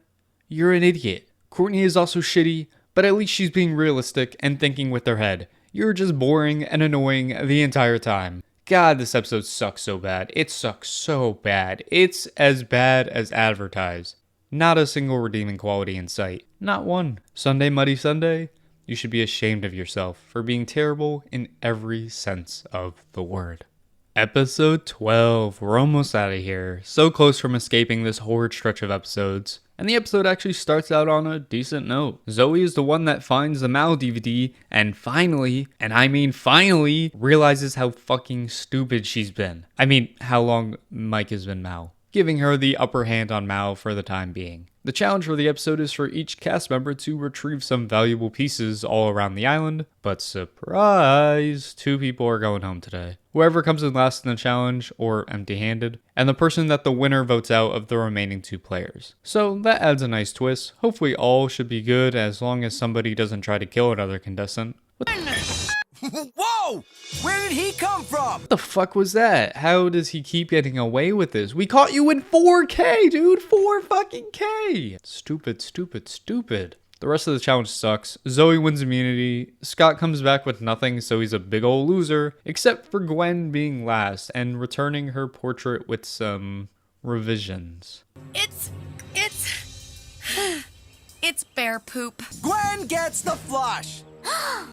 you're an idiot. Courtney is also shitty, but at least she's being realistic and thinking with her head. You're just boring and annoying the entire time. God, this episode sucks so bad. It sucks so bad. It's as bad as advertised. Not a single redeeming quality in sight. Not one. Sunday Muddy Sunday? You should be ashamed of yourself for being terrible in every sense of the word. Episode 12. We're almost out of here. So close from escaping this horrid stretch of episodes. And the episode actually starts out on a decent note. Zoe is the one that finds the Mal DVD and finally, and I mean finally, realizes how fucking stupid she's been. I mean, how long Mike has been Mal. giving her the upper hand on Mao for the time being. The challenge for the episode is for each cast member to retrieve some valuable pieces all around the island, but surprise, 2 people are going home today. Whoever comes in last in the challenge, or empty-handed, and the person that the winner votes out of the remaining 2 players. So that adds a nice twist. Hopefully all should be good as long as somebody doesn't try to kill another contestant. Whoa! Where did he come from? What the fuck was that? How does he keep getting away with this? We caught you in 4K, dude! 4 fucking K! Stupid, stupid, stupid. The rest of the challenge sucks. Zoe wins immunity. Scott comes back with nothing, so he's a big ol' loser. Except for Gwen being last and returning her portrait with some revisions. It's bear poop. Gwen gets the flush.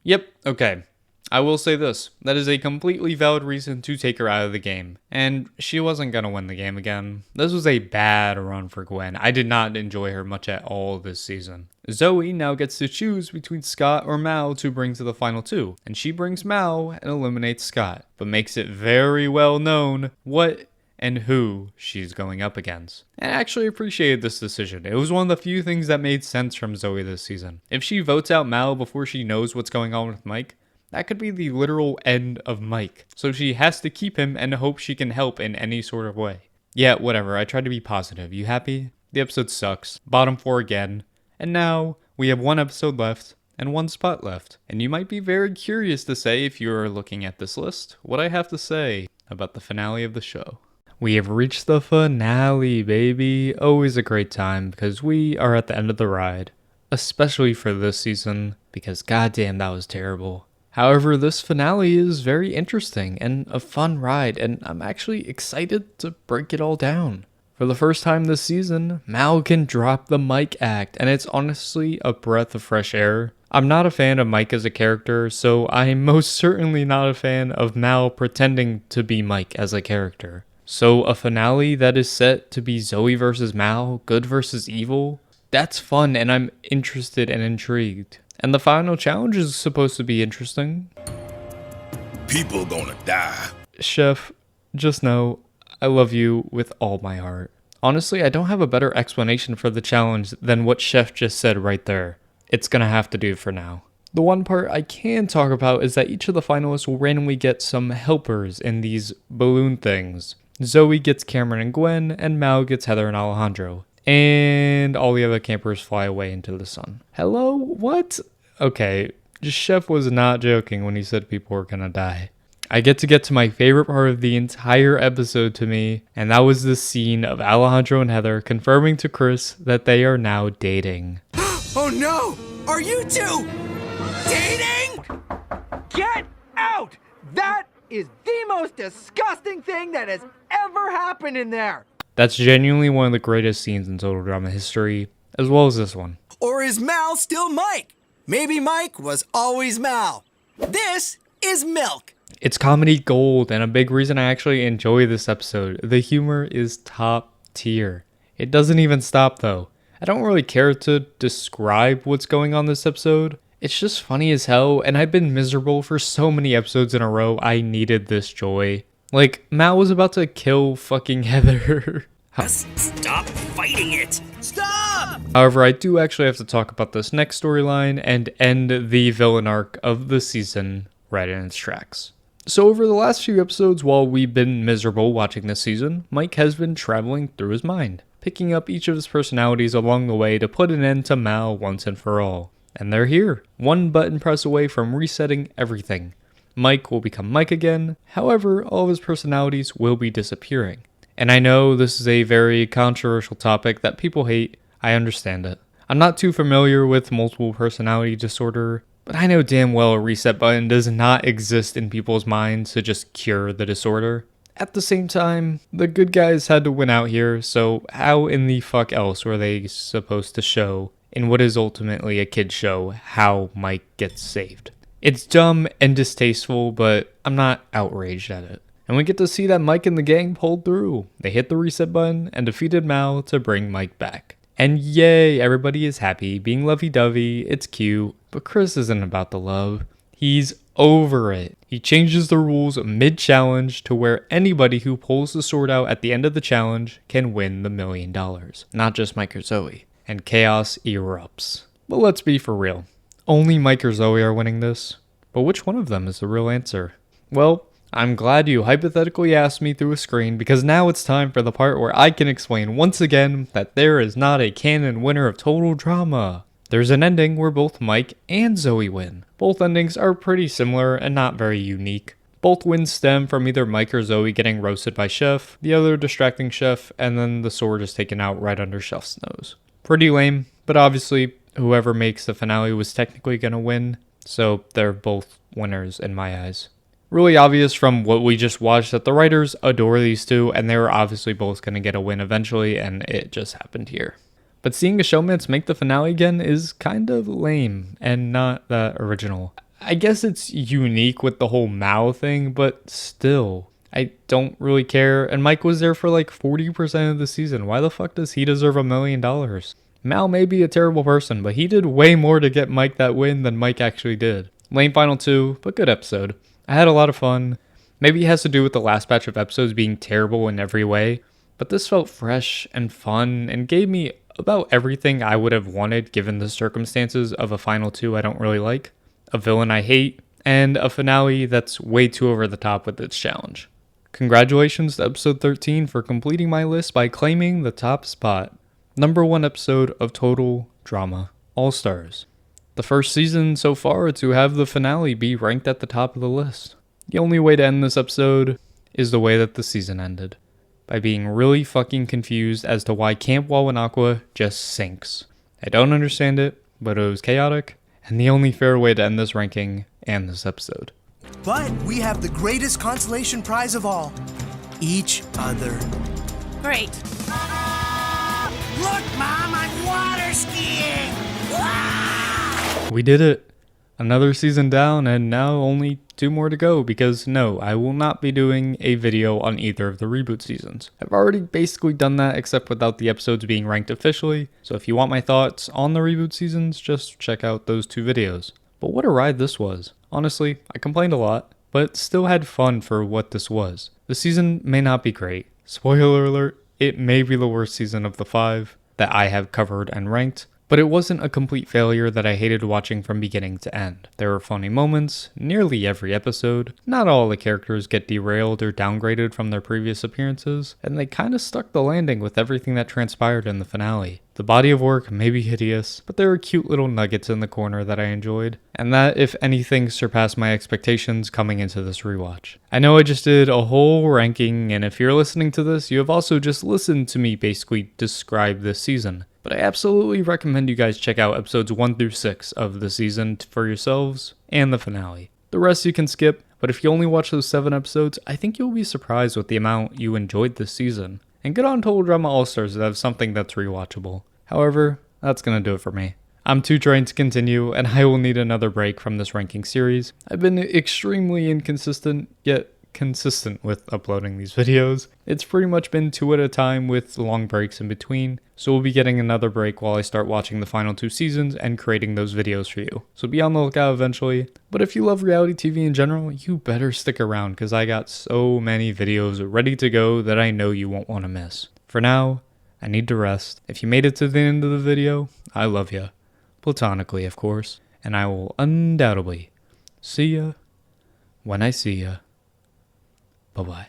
Yep, okay. I will say this, that is a completely valid reason to take her out of the game. And she wasn't gonna win the game again. This was a bad run for Gwen. I did not enjoy her much at all this season. Zoe now gets to choose between Scott or Mao to bring to the final 2. And she brings Mao and eliminates Scott, but makes it very well known what and who she's going up against. And I actually appreciated this decision. It was one of the few things that made sense from Zoe this season. If she votes out Mao before she knows what's going on with Mike, that could be the literal end of Mike. So she has to keep him and hope she can help in any sort of way. Yeah, whatever, I tried to be positive. You happy? The episode sucks. Bottom 4 again. And now, we have 1 episode left and 1 spot left. And you might be very curious to say, if you're looking at this list, what I have to say about the finale of the show. We have reached the finale, baby. Always a great time because we are at the end of the ride. Especially for this season, because goddamn that was terrible. However, this finale is very interesting and a fun ride, and I'm actually excited to break it all down. For the first time this season, Mao can drop the Mike act, and it's honestly a breath of fresh air. I'm not a fan of Mike as a character, so I'm most certainly not a fan of Mao pretending to be Mike as a character. So a finale that is set to be Zoe versus Mao, good versus evil, that's fun and I'm interested and intrigued. And the final challenge is supposed to be interesting. People gonna die. Chef, just know I love you with all my heart. Honestly, I don't have a better explanation for the challenge than what Chef just said right there. It's gonna have to do for now. The one part I can talk about is that each of the finalists will randomly get some helpers in these balloon things. Zoe gets Cameron and Gwen, and Mao gets Heather and Alejandro. And all the other campers fly away into the sun. Hello? What? Okay, Chef was not joking when he said people were gonna die. I get to my favorite part of the entire episode to me, and that was the scene of Alejandro and Heather confirming to Chris that they are now dating. Oh no! Are you 2 dating? Get out! That is the most disgusting thing that has ever happened in there! That's genuinely one of the greatest scenes in total drama history, as well as this one. Or is Mal still Mike? Maybe Mike was always Mal. This is Milk. It's comedy gold, and a big reason I actually enjoy this episode. The humor is top tier. It doesn't even stop though. I don't really care to describe what's going on this episode. It's just funny as hell, and I've been miserable for so many episodes in a row. I needed this joy. Like, Matt was about to kill fucking Heather. Stop fighting it! Stop! However, I do actually have to talk about this next storyline and end the villain arc of the season right in its tracks. So over the last few episodes, while we've been miserable watching this season, Mike has been traveling through his mind, picking up each of his personalities along the way to put an end to Mao once and for all. And they're here, one button press away from resetting everything. Mike will become Mike again, however, all of his personalities will be disappearing. And I know this is a very controversial topic that people hate, I understand it. I'm not too familiar with multiple personality disorder, but I know damn well a reset button does not exist in people's minds to just cure the disorder. At the same time, the good guys had to win out here, so how in the fuck else were they supposed to show, in what is ultimately a kid's show, how Mike gets saved? It's dumb and distasteful, but I'm not outraged at it. And we get to see that Mike and the gang pulled through. They hit the reset button and defeated Mao to bring Mike back. And yay, everybody is happy, being lovey-dovey, it's cute, but Chris isn't about the love. He's over it. He changes the rules mid-challenge to where anybody who pulls the sword out at the end of the challenge can win the $1 million. Not just Mike or Zoe. And chaos erupts. But let's be for real. Only Mike or Zoe are winning this. But which one of them is the real answer? Well, I'm glad you hypothetically asked me through a screen, because now it's time for the part where I can explain once again that there is not a canon winner of Total Drama. There's an ending where both Mike and Zoe win. Both endings are pretty similar and not very unique. Both wins stem from either Mike or Zoe getting roasted by Chef, the other distracting Chef, and then the sword is taken out right under Chef's nose. Pretty lame, but obviously whoever makes the finale was technically gonna win, so they're both winners in my eyes. Really obvious from what we just watched that the writers adore these two, and they were obviously both gonna get a win eventually, and it just happened here. But seeing a showmance make the finale again is kind of lame and not that original. I guess it's unique with the whole Mao thing, but still, I don't really care. And Mike was there for like 40% of the season. Why the fuck does he deserve $1 million? Mal may be a terrible person, but he did way more to get Mike that win than Mike actually did. Lame final two, but good episode. I had a lot of fun. Maybe it has to do with the last batch of episodes being terrible in every way, but this felt fresh and fun and gave me about everything I would have wanted given the circumstances of a final two I don't really like, a villain I hate, and a finale that's way too over the top with its challenge. Congratulations to episode 13 for completing my list by claiming the top spot. Number 1 episode of Total Drama, All Stars. The first season so far to have the finale be ranked at the top of the list. The only way to end this episode is the way that the season ended. By being really fucking confused as to why Camp Wawanakwa just sinks. I don't understand it, but it was chaotic, and the only fair way to end this ranking and this episode. But we have the greatest consolation prize of all. Each other. Great. Look, Mom, I'm water skiing! We did it. Another season down, and now only 2 more to go, because no, I will not be doing a video on either of the reboot seasons. I've already basically done that, except without the episodes being ranked officially, so if you want my thoughts on the reboot seasons, just check out those 2 videos. But what a ride this was. Honestly, I complained a lot, but still had fun for what this was. The season may not be great. Spoiler alert, it may be the worst season of the 5 that I have covered and ranked, but it wasn't a complete failure that I hated watching from beginning to end. There were funny moments, nearly every episode. Not all the characters get derailed or downgraded from their previous appearances, and they kinda stuck the landing with everything that transpired in the finale. The body of work may be hideous, but there are cute little nuggets in the corner that I enjoyed, and that, if anything, surpassed my expectations coming into this rewatch. I know I just did a whole ranking, and if you're listening to this, you have also just listened to me basically describe this season. But I absolutely recommend you guys check out episodes 1 through 6 of the season for yourselves, and the finale. The rest you can skip, but if you only watch those 7 episodes, I think you'll be surprised with the amount you enjoyed this season. And get on Total Drama All-Stars to have something that's rewatchable. However, that's gonna do it for me. I'm too drained to continue, and I will need another break from this ranking series. I've been extremely inconsistent, yet consistent with uploading these videos. It's pretty much been 2 at a time with long breaks in between, so we'll be getting another break while I start watching the final 2 seasons and creating those videos for you. So be on the lookout eventually. But if you love reality TV in general, you better stick around, because I got so many videos ready to go that I know you won't want to miss. For now, I need to rest. If you made it to the end of the video, I love ya. Platonically, of course. And I will undoubtedly see ya when I see ya. Bye-bye.